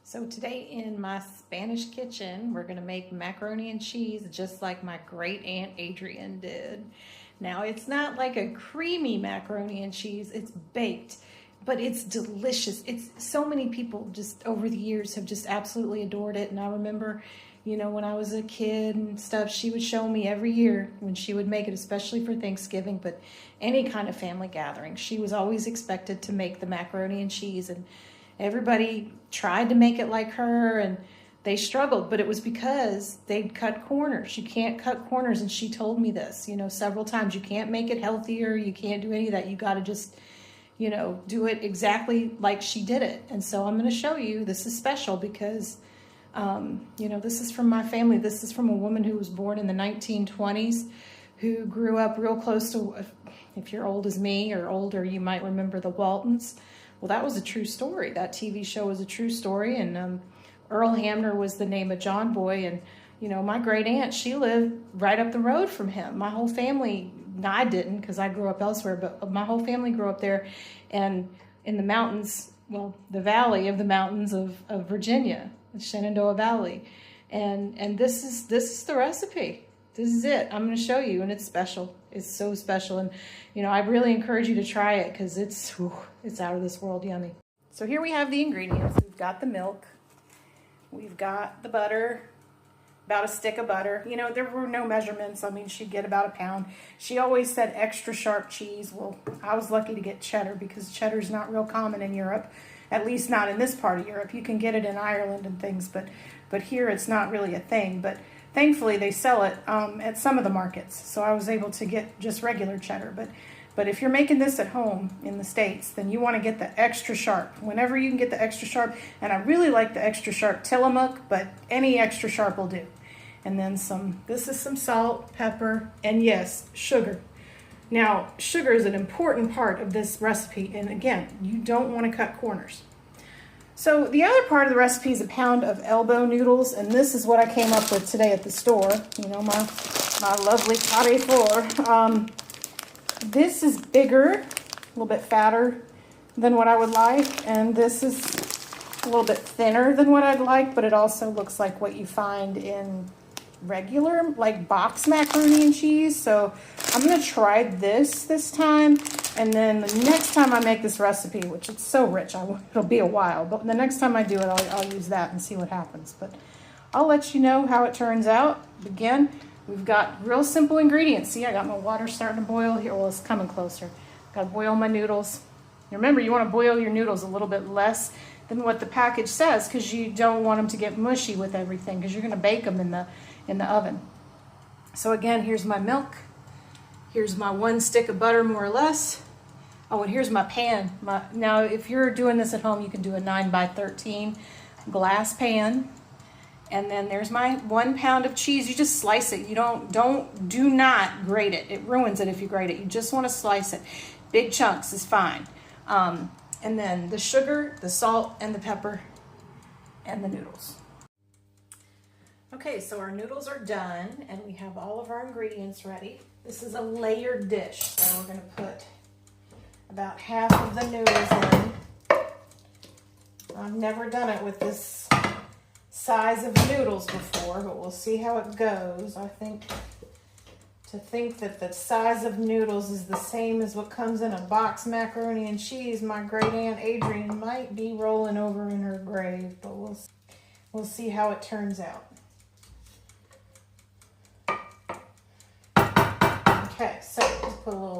So today in my Spanish kitchen, we're gonna make macaroni and cheese just like my great Aunt Adrianne did. Now it's not like a creamy macaroni and cheese, it's baked, but it's delicious. It's so many people just over the years have just absolutely adored it. And I remember, when I was a kid and stuff, she would show me every year when she would make it, especially for Thanksgiving, but any kind of family gathering. She was always expected to make the macaroni and cheese, and everybody tried to make it like her and they struggled, but it was because they'd cut corners. You can't cut corners, and she told me this, several times. You can't make it healthier. You can't do any of that. You got to just, do it exactly like she did it. And so I'm going to show you. This is special because, this is from my family. This is from a woman who was born in the 1920s, who grew up real close to, if you're old as me or older, you might remember the Waltons. Well, that was a true story. That TV show was a true story, and Earl Hamner was the name of John Boy, and my great aunt, she lived right up the road from him. My whole family, I didn't because I grew up elsewhere, but my whole family grew up there, and in the mountains, the valley of the mountains of Virginia, the Shenandoah Valley, and this is the recipe. This is it. I'm going to show you, and it's special. It's so special, and I really encourage you to try it because it's out of this world yummy. So here we have the ingredients. We've got the milk. We've got the butter, about a stick of butter. There were no measurements. I mean, she'd get about a pound. She always said extra sharp cheese. Well, I was lucky to get cheddar because cheddar's not real common in Europe, at least not in this part of Europe. You can get it in Ireland and things, but here it's not really a thing. But thankfully, they sell it at some of the markets, so I was able to get just regular cheddar. But if you're making this at home in the States, then you want to get the extra sharp. Whenever you can get the extra sharp, and I really like the extra sharp Tillamook, but any extra sharp will do. And then this is some salt, pepper, and yes, sugar. Now, sugar is an important part of this recipe, and again, you don't want to cut corners. So the other part of the recipe is a pound of elbow noodles, and this is what I came up with today at the store. My lovely carrefour. This is bigger, a little bit fatter than what I would like, and this is a little bit thinner than what I'd like, but it also looks like what you find in regular, like box macaroni and cheese. So I'm going to try this time, and then the next time I make this recipe, which it's so rich, it'll be a while, but the next time I do it, I'll use that and see what happens. But I'll let you know how it turns out. Again, we've got real simple ingredients. See, I got my water starting to boil here. Well, it's coming closer. Got to boil my noodles. Remember, you want to boil your noodles a little bit less than what the package says because you don't want them to get mushy with everything because you're going to bake them in the oven. So again, here's my milk. Here's my 1 stick of butter, more or less. Oh, and here's my pan. Now, if you're doing this at home, you can do a 9x13 glass pan. And then there's my 1 pound of cheese. You just slice it. You do not grate it. It ruins it if you grate it. You just want to slice it. Big chunks is fine. And then the sugar, the salt, and the pepper, and the noodles. Okay, so our noodles are done, and we have all of our ingredients ready. This is a layered dish, so we're going to put about half of the noodles in. I've never done it with this size of noodles before, but we'll see how it goes. I think that the size of noodles is the same as what comes in a box macaroni and cheese, my great Aunt Adrianne might be rolling over in her grave, but we'll see how it turns out. Okay, so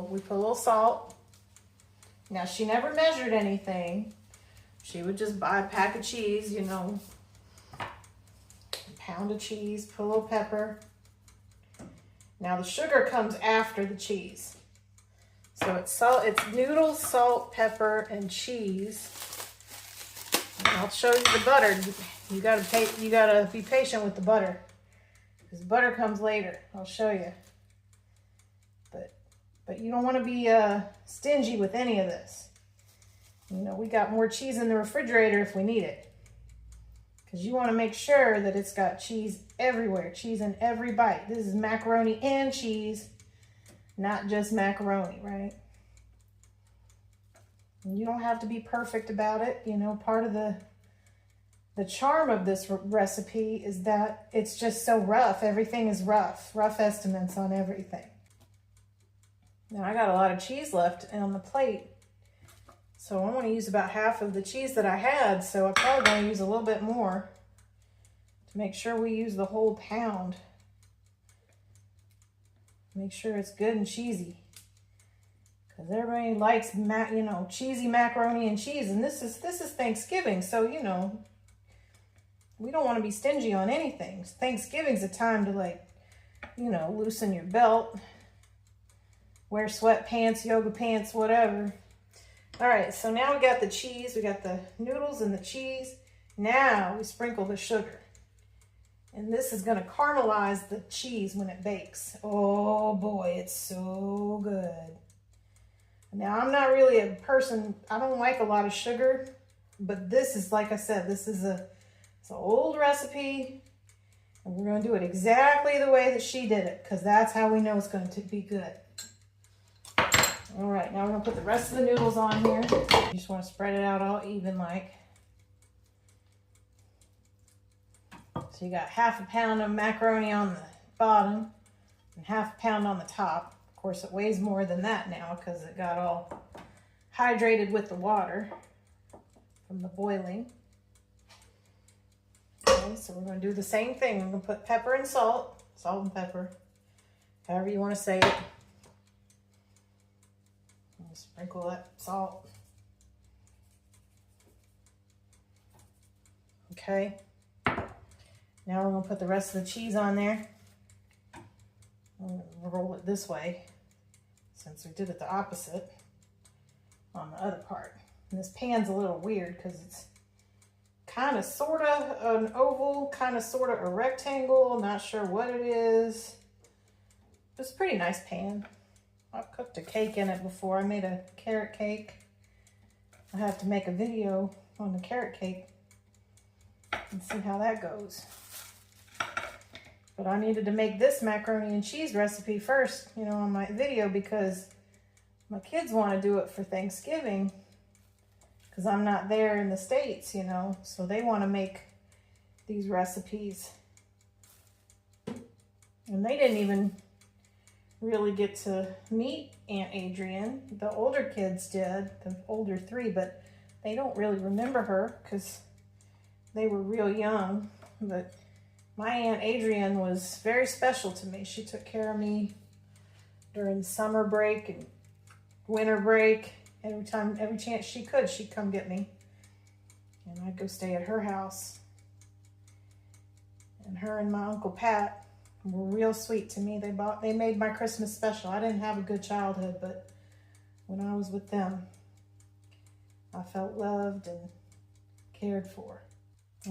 we put a little salt. Now, she never measured anything. She would just buy a pack of cheese, a pound of cheese, put a little pepper. Now, the sugar comes after the cheese. So it's noodles, salt, pepper, and cheese. And I'll show you the butter. You gotta be patient with the butter, because butter comes later. I'll show you. But you don't want to be stingy with any of this. We got more cheese in the refrigerator if we need it. Because you want to make sure that it's got cheese everywhere, cheese in every bite. This is macaroni and cheese, not just macaroni, right? And you don't have to be perfect about it. Part of the The charm of this recipe is that it's just so rough. Everything is rough estimates on everything. Now I got a lot of cheese left on the plate, so I want to use about half of the cheese that I had, so I'm probably going to use a little bit more to make sure we use the whole pound. Make sure it's good and cheesy, because everybody likes cheesy macaroni and cheese, and this is Thanksgiving, so we don't want to be stingy on anything. Thanksgiving's a time to loosen your belt, wear sweatpants, yoga pants, whatever. All right, so now we got the cheese, we got the noodles and the cheese. Now we sprinkle the sugar. And this is gonna caramelize the cheese when it bakes. Oh boy, it's so good. Now I'm not really a person, I don't like a lot of sugar, but this is, like I said, it's an old recipe, and we're gonna do it exactly the way that she did it, because that's how we know it's going to be good. All right, now we're gonna put the rest of the noodles on here. You just want to spread it out all even like. So you got half a pound of macaroni on the bottom and half a pound on the top. Of course, it weighs more than that now because it got all hydrated with the water from the boiling. Okay, so we're going to do the same thing. We're going to put pepper and salt and pepper, however you want to say it. Sprinkle that salt. Okay. Now we're going to put the rest of the cheese on there. I'm going to roll it this way since we did it the opposite on the other part. And this pan's a little weird because it's kind of sort of an oval, kind of sort of a rectangle. Not sure what it is. It's a pretty nice pan. I've cooked a cake in it before. I made a carrot cake. I have to make a video on the carrot cake and see how that goes. But I needed to make this macaroni and cheese recipe first, on my video, because my kids want to do it for Thanksgiving because I'm not there in the States, so they want to make these recipes. And they didn't even really get to meet Aunt Adrianne. The older kids did, the older three, but they don't really remember her because they were real young. But my Aunt Adrianne was very special to me. She took care of me during summer break and winter break. Every chance she could, she'd come get me. And I'd go stay at her house. And her and my Uncle Pat were real sweet to me. They made my Christmas special. I didn't have a good childhood, but when I was with them, I felt loved and cared for.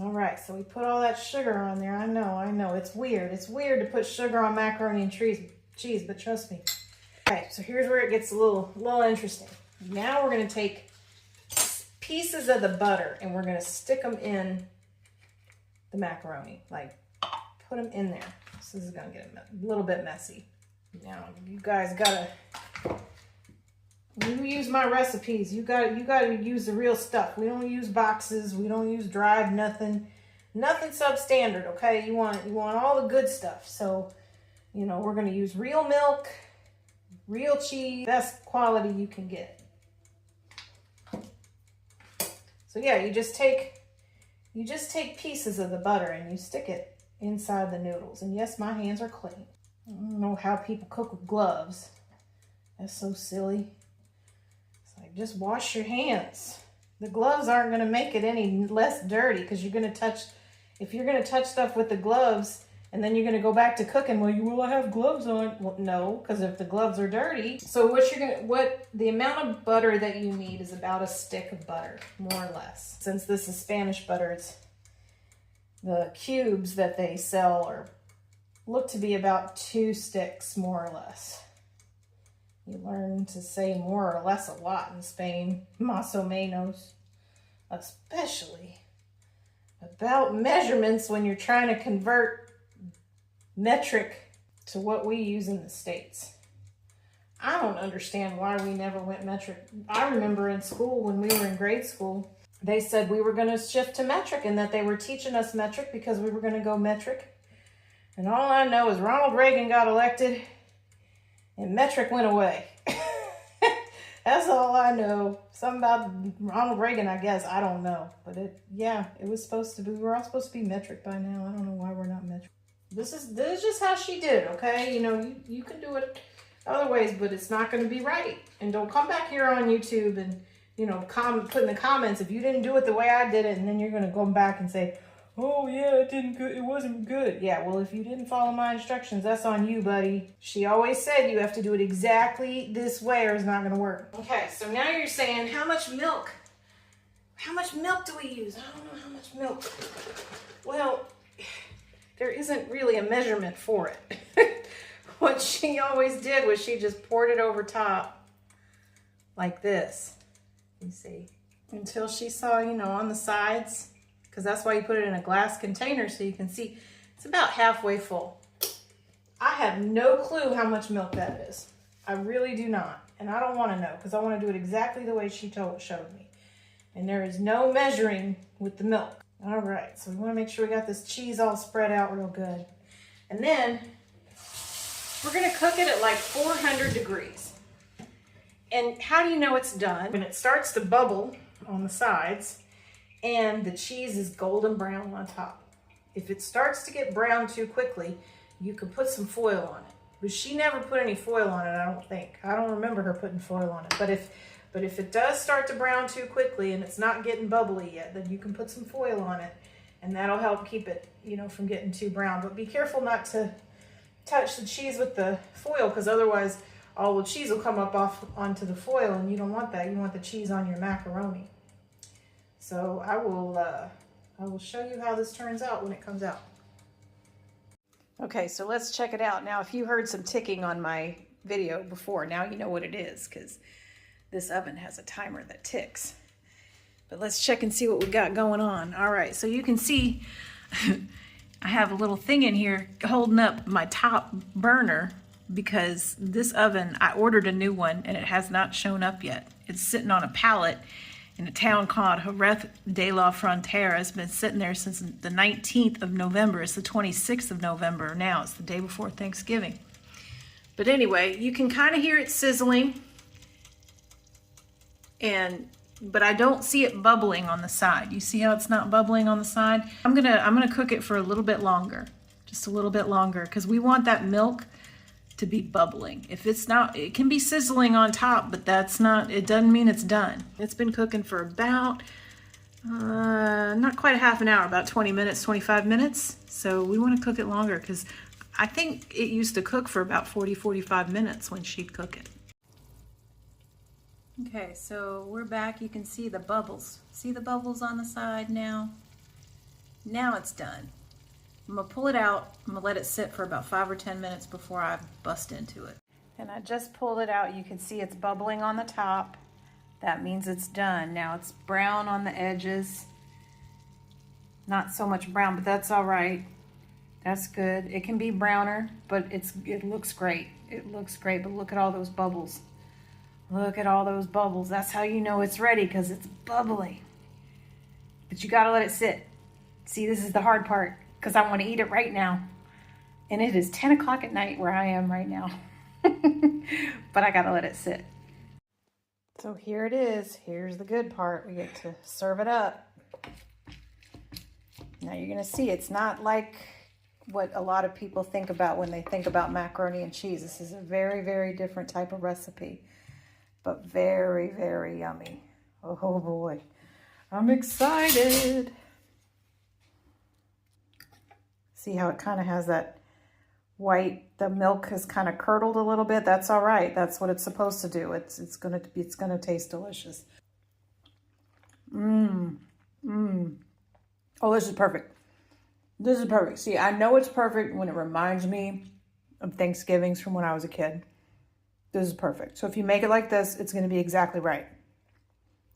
All right, so we put all that sugar on there. I know, it's weird. It's weird to put sugar on macaroni and cheese, but trust me. Okay, so here's where it gets a little interesting. Now we're gonna take pieces of the butter and we're gonna stick them in the macaroni, like put them in there. So this is gonna get a little bit messy. Now you guys gotta, you use my recipes, you gotta use the real stuff. We don't use boxes, we don't use dried, nothing substandard, okay? You want all the good stuff. So, we're gonna use real milk, real cheese, best quality you can get. So yeah, you just take pieces of the butter and you stick it inside the noodles. And yes, my hands are clean. I don't know how people cook with gloves. That's so silly. It's like, just wash your hands. The gloves aren't going to make it any less dirty because if you're going to touch stuff with the gloves and then you're going to go back to cooking, well, I have gloves on. Well, no, because if the gloves are dirty. So the amount of butter that you need is about a stick of butter, more or less. Since this is Spanish butter, it's the cubes that they sell look to be about 2 sticks, more or less. You learn to say more or less a lot in Spain, más o menos, especially about measurements when you're trying to convert metric to what we use in the States. I don't understand why we never went metric. I remember in school, when we were in grade school, they said we were going to shift to metric and that they were teaching us metric because we were going to go metric. And all I know is Ronald Reagan got elected and metric went away. That's all I know. Something about Ronald Reagan, I guess. I don't know. But it was supposed to be, we're all supposed to be metric by now. I don't know why we're not metric. This is just how she did it, okay? You know, you can do it other ways, but it's not going to be right. And don't come back here on YouTube and, you know, put in the comments if you didn't do it the way I did it, and then you're going to go back and say, oh yeah, it wasn't good. Yeah, well, if you didn't follow my instructions, that's on you, buddy. She always said you have to do it exactly this way or it's not gonna work. Okay, so now you're saying, how much milk? How much milk do we use? I don't know how much milk. Well, there isn't really a measurement for it. What she always did was she just poured it over top like this. You see, until she saw, you know, on the sides, because that's why you put it in a glass container so you can see it's about halfway full. I have no clue how much milk that is. I really do not. And I don't want to know because I want to do it exactly the way she showed me. And there is no measuring with the milk. All right, so we want to make sure we got this cheese all spread out real good. And then we're going to cook it at like 400 degrees. And how do you know it's done? When it starts to bubble on the sides, and the cheese is golden brown on top. If it starts to get brown too quickly, you could put some foil on it. But she never put any foil on it, I don't think. I don't remember her putting foil on it. But if it does start to brown too quickly and it's not getting bubbly yet, then you can put some foil on it, and that'll help keep it, you know, from getting too brown. But be careful not to touch the cheese with the foil, because otherwise all the cheese will come up off onto the foil, and you don't want that. You want the cheese on your macaroni. So I will show you how this turns out when it comes out. Okay, so let's check it out. Now, if you heard some ticking on my video before, now you know what it is, because this oven has a timer that ticks. But let's check and see what we got going on. All right, so you can see I have a little thing in here holding up my top burner because this oven, I ordered a new one and it has not shown up yet. It's sitting on a pallet in a town called Jerez de la Frontera. It's been sitting there since the 19th of November. It's the 26th of November now. It's the day before Thanksgiving. But anyway, you can kind of hear it sizzling, but I don't see it bubbling on the side. You see how it's not bubbling on the side? I'm gonna cook it for a little bit longer, just a little bit longer, because we want that milk to be bubbling. If it's not, it can be sizzling on top, but that's not, it doesn't mean it's done. It's been cooking for about, not quite a half an hour, about 20 minutes, 25 minutes. So we want to cook it longer because I think it used to cook for about 40, 45 minutes when she'd cook it. Okay, so we're back. You can see the bubbles. See the bubbles on the side now? Now it's done. I'm gonna pull it out. I'm gonna let it sit for about 5 or 10 minutes before I bust into it. And I just pulled it out. You can see it's bubbling on the top. That means it's done. Now it's brown on the edges. Not so much brown, but that's all right. That's good. It can be browner, but it looks great. It looks great, but look at all those bubbles. Look at all those bubbles. That's how you know it's ready, because it's bubbly. But you gotta let it sit. See, this is the hard part, because I want to eat it right now. And it is 10 o'clock at night where I am right now. But I gotta let it sit. So here it is. Here's the good part. We get to serve it up. Now you're gonna see it's not like what a lot of people think about when they think about macaroni and cheese. This is a very, very different type of recipe, but very, very yummy. Oh boy, I'm excited. See how it kind of has that white, the milk has kind of curdled a little bit. That's all right. That's what it's supposed to do. It's gonna taste delicious. Oh, this is perfect. This is perfect. See, I know it's perfect when it reminds me of Thanksgivings from when I was a kid. This is perfect. So if you make it like this, it's going to be exactly right.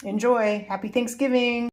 Enjoy. Happy Thanksgiving.